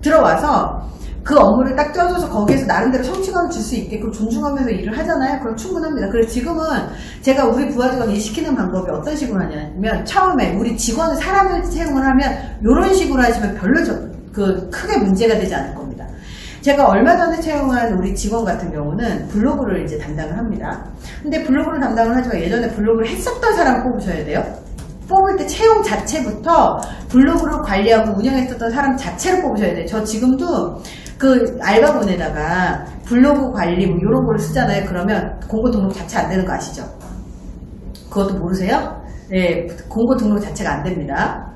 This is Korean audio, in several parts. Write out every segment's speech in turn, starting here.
들어와서 그 업무를 딱 쪄줘서 거기에서 나름대로 성취감을 줄 수 있게끔 존중하면서 일을 하잖아요. 그럼 충분합니다. 그래서 지금은 제가 우리 부하 직원 일 시키는 방법이 어떤 식으로 하냐면, 처음에 우리 직원을 사람을 채용을 하면 이런 식으로 하시면 별로 크게 문제가 되지 않을 겁니다. 제가 얼마 전에 채용한 우리 직원 같은 경우는 블로그를 이제 담당을 합니다. 근데 블로그를 담당을 하지만 예전에 블로그를 했었던 사람을 뽑으셔야 돼요. 뽑을 때 채용 자체부터 블로그를 관리하고 운영했었던 사람 자체를 뽑으셔야 돼요. 저 지금도 그 알바본에다가 블로그 관리 뭐 이런 거를 쓰잖아요. 그러면 공고 등록 자체 안 되는 거 아시죠? 그것도 모르세요? 네, 공고 등록 자체가 안 됩니다.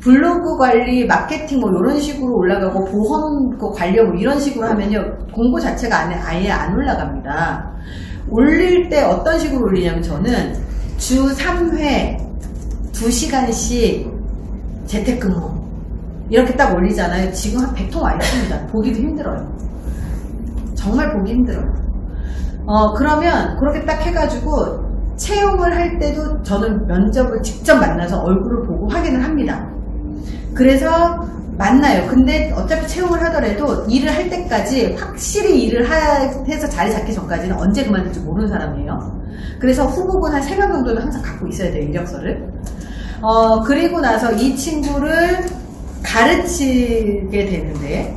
블로그 관리, 마케팅 뭐 이런 식으로 올라가고 보험 관리하고 이런 식으로 하면요, 공고 자체가 아예 안 올라갑니다. 올릴 때 어떤 식으로 올리냐면, 저는 주 3회 2시간씩 재택근무 이렇게 딱 올리잖아요. 지금 한 100통 와 있습니다. 보기도 힘들어요. 정말 보기 힘들어요. 그러면 그렇게 딱 해가지고 채용을 할 때도 저는 면접을 직접 만나서 얼굴을 보고 확인을 합니다. 그래서 만나요. 근데 어차피 채용을 하더라도 일을 할 때까지 확실히 일을 해서 자리 잡기 전까지는 언제 그만둘지 모르는 사람이에요. 그래서 후보군 한 3명 정도는 항상 갖고 있어야 돼요, 이력서를. 그리고 나서 이 친구를 가르치게 되는데,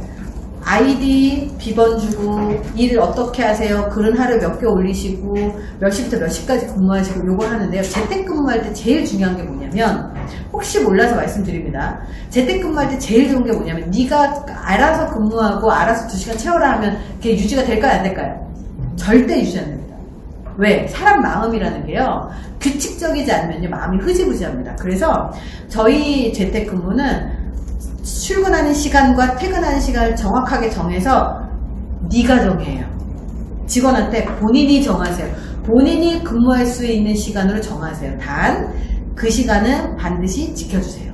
아이디 비번 주고, 일을 어떻게 하세요, 글은 하루에 몇 개 올리시고, 몇 시부터 몇 시까지 근무하시고, 요걸 하는데요. 재택근무할 때 제일 중요한 게 뭐냐면, 혹시 몰라서 말씀드립니다. 재택근무할 때 제일 좋은 게 뭐냐면, 네가 알아서 근무하고 알아서 2시간 채워라 하면 그게 유지가 될까요, 안 될까요? 절대 유지 안 됩니다. 왜? 사람 마음이라는 게요, 규칙적이지 않으면요, 마음이 흐지부지합니다. 그래서 저희 재택근무는 출근하는 시간과 퇴근하는 시간을 정확하게 정해서 네가 정해요. 직원한테 본인이 정하세요. 본인이 근무할 수 있는 시간으로 정하세요. 단 그 시간은 반드시 지켜주세요.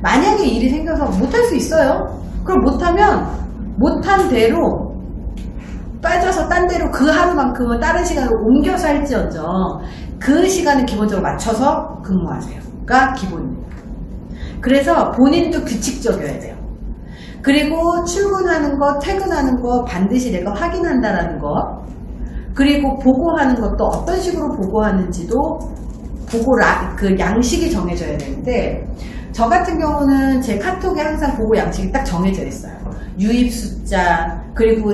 만약에 일이 생겨서 못할 수 있어요. 그럼 못하면 못한 대로 빠져서 딴 데로 그 하루만큼은 다른 시간으로 옮겨서 할지언정 그 시간은 기본적으로 맞춰서 근무하세요가 기본입니다. 그래서 본인도 규칙적이어야 돼요. 그리고 출근하는 거, 퇴근하는 거 반드시 내가 확인한다라는 거, 그리고 보고하는 것도 어떤 식으로 보고하는지도 그 양식이 정해져야 되는데, 저 같은 경우는 제 카톡에 항상 보고 양식이 딱 정해져 있어요. 유입 숫자, 그리고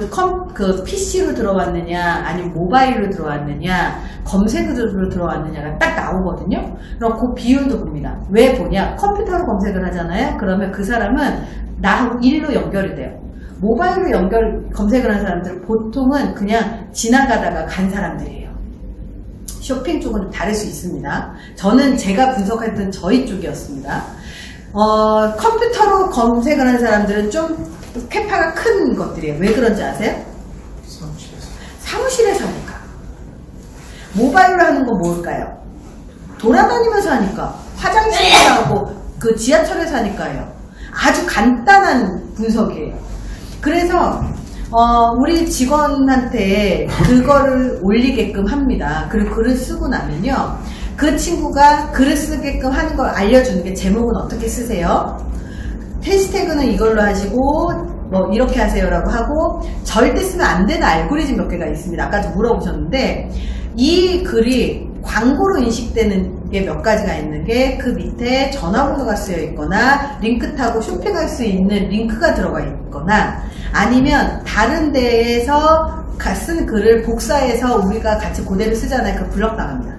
그 PC로 들어왔느냐, 아니면 모바일로 들어왔느냐, 검색으로 들어왔느냐가 딱 나오거든요. 그럼 그 비율도 봅니다. 왜 보냐? 컴퓨터로 검색을 하잖아요. 그러면 그 사람은 나하고 일로 연결이 돼요. 모바일로 검색을 하는 사람들은 보통은 그냥 지나가다가 간 사람들이에요. 쇼핑 쪽은 좀 다를 수 있습니다. 저는 제가 분석했던 저희 쪽이었습니다. 컴퓨터로 검색을 하는 사람들은 좀 캐파가 큰 것들이에요. 왜 그런지 아세요? 사무실에서 하니까. 모바일로 하는 건 뭘까요? 돌아다니면서 하니까. 화장실에서 하고 그 지하철에서 하니까요. 아주 간단한 분석이에요. 그래서 우리 직원한테 그거를 올리게끔 합니다. 그리고 글을 쓰고 나면요, 그 친구가 글을 쓰게끔 하는 걸 알려주는 게, 제목은 어떻게 쓰세요? 해시태그는 이걸로 하시고 뭐 이렇게 하세요라고 하고, 절대 쓰면 안 되는 알고리즘 몇 개가 있습니다. 아까도 물어보셨는데, 이 글이 광고로 인식되는 게 몇 가지가 있는 게, 그 밑에 전화번호가 쓰여 있거나 링크 타고 쇼핑할 수 있는 링크가 들어가 있거나, 아니면 다른 데에서 쓴 글을 복사해서 우리가 같이 그대로 쓰잖아요. 그 블럭 나갑니다.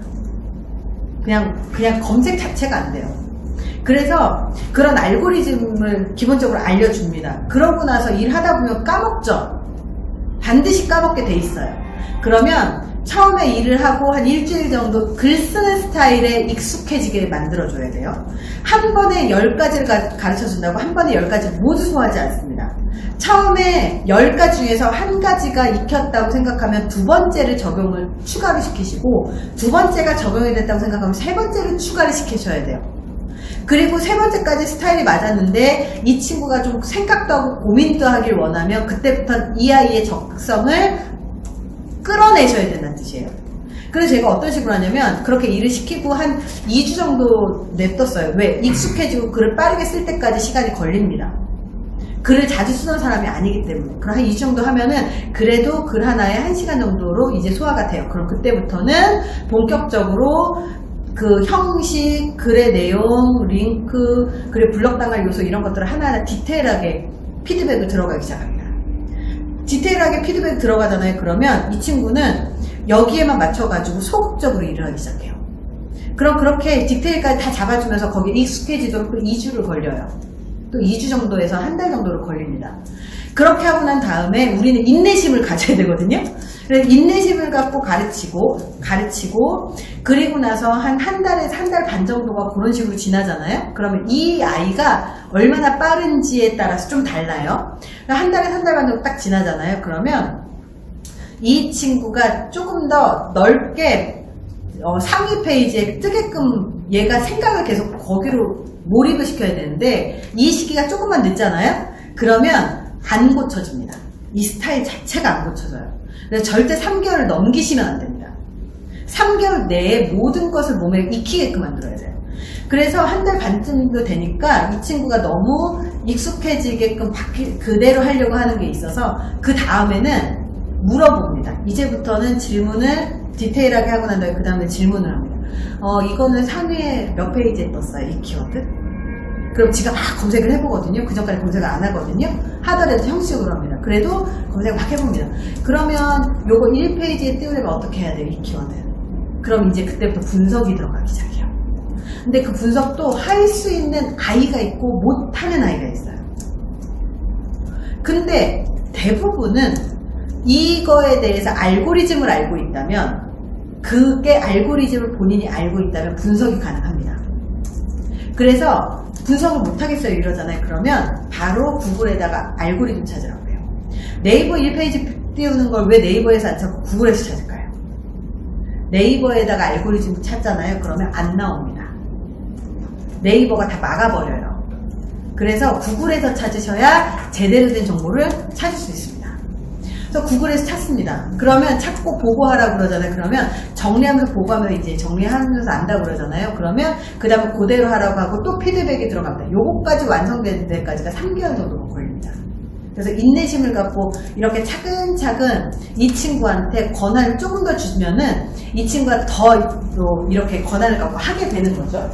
그냥 검색 자체가 안 돼요. 그래서 그런 알고리즘을 기본적으로 알려줍니다. 그러고 나서 일하다 보면 까먹죠. 반드시 까먹게 돼 있어요. 그러면 처음에 일을 하고 한 일주일 정도 글 쓰는 스타일에 익숙해지게 만들어줘야 돼요. 한 번에 10가지를 가르쳐준다고 한 번에 10가지를 모두 소화하지 않습니다. 처음에 10가지 중에서 한 가지가 익혔다고 생각하면 두 번째를 적용을 추가를 시키시고, 두 번째가 적용이 됐다고 생각하면 세 번째를 추가를 시키셔야 돼요. 그리고 세 번째까지 스타일이 맞았는데 이 친구가 좀 생각도 하고 고민도 하길 원하면, 그때부터 이 아이의 적성을 끌어내셔야 된다는 뜻이에요. 그래서 제가 어떤 식으로 하냐면, 그렇게 일을 시키고 한 2주 정도 냅뒀어요. 왜? 익숙해지고 글을 빠르게 쓸 때까지 시간이 걸립니다. 글을 자주 쓰는 사람이 아니기 때문에. 그럼 한 2주 정도 하면은 그래도 글 하나에 1시간 정도로 이제 소화가 돼요. 그럼 그때부터는 본격적으로 그 형식, 글의 내용, 링크, 글의 블럭당할 요소 이런 것들을 하나하나 디테일하게 피드백을 들어가기 시작합니다. 디테일하게 피드백 들어가잖아요. 그러면 이 친구는 여기에만 맞춰가지고 소극적으로 일을 하기 시작해요. 그럼 그렇게 디테일까지 다 잡아주면서 거기에 익숙해지도록 또 2주를 걸려요. 또 2주 정도에서 한 달 정도를 걸립니다. 그렇게 하고 난 다음에 우리는 인내심을 가져야 되거든요. 그래서 인내심을 갖고 가르치고 그리고 나서 한 달에서 한 달 반 정도가 그런 식으로 지나잖아요. 그러면 이 아이가 얼마나 빠른지에 따라서 좀 달라요. 한 달에서 한 달 반 정도 딱 지나잖아요. 그러면 이 친구가 조금 더 넓게 상위 페이지에 뜨게끔 얘가 생각을 계속 거기로 몰입을 시켜야 되는데 이 시기가 조금만 늦잖아요. 그러면 안 고쳐집니다. 이 스타일 자체가 안 고쳐져요. 그래서 절대 3개월을 넘기시면 안 됩니다. 3개월 내에 모든 것을 몸에 익히게끔 만들어야 돼요. 그래서 한 달 반쯤도 되니까 이 친구가 너무 익숙해지게끔 그대로 하려고 하는 게 있어서 그 다음에는 물어봅니다. 이제부터는 질문을 디테일하게 하고 난 다음에 그 다음에 질문을 합니다. 이거는 상위에 몇 페이지에 떴어요, 이 키워드? 그럼 지가 막 검색을 해보거든요. 그 전까지 검색을 안 하거든요. 하더라도 형식으로 합니다. 그래도 검색을 막 해봅니다. 그러면 요거 1페이지에 띄우려면 어떻게 해야 돼요, 이 키워드? 그럼 이제 그때부터 분석이 들어가기 시작해요. 근데 그 분석도 할 수 있는 아이가 있고 못하는 아이가 있어요. 근데 대부분은 이거에 대해서 알고리즘을 알고 있다면 그게 알고리즘을 본인이 알고 있다면 분석이 가능합니다. 그래서 분석을 못하겠어요 이러잖아요. 그러면 바로 구글에다가 알고리즘 찾으라고 해요. 네이버 1페이지 띄우는 걸 왜 네이버에서 안 찾고 구글에서 찾을까요? 네이버에다가 알고리즘 찾잖아요. 그러면 안 나옵니다. 네이버가 다 막아버려요. 그래서 구글에서 찾으셔야 제대로 된 정보를 찾을 수 있습니다. 그래서 구글에서 찾습니다. 그러면 찾고 보고하라고 그러잖아요. 그러면 정리하면서 보고하면 이제 정리하면서 안다고 그러잖아요. 그러면 그 다음에 그대로 하라고 하고 또 피드백이 들어갑니다. 요거까지 완성되는 데까지가 3개월 정도 걸립니다. 그래서 인내심을 갖고 이렇게 차근차근 이 친구한테 권한을 조금 더 주면은 이 친구가 더 이렇게 권한을 갖고 하게 되는 거죠.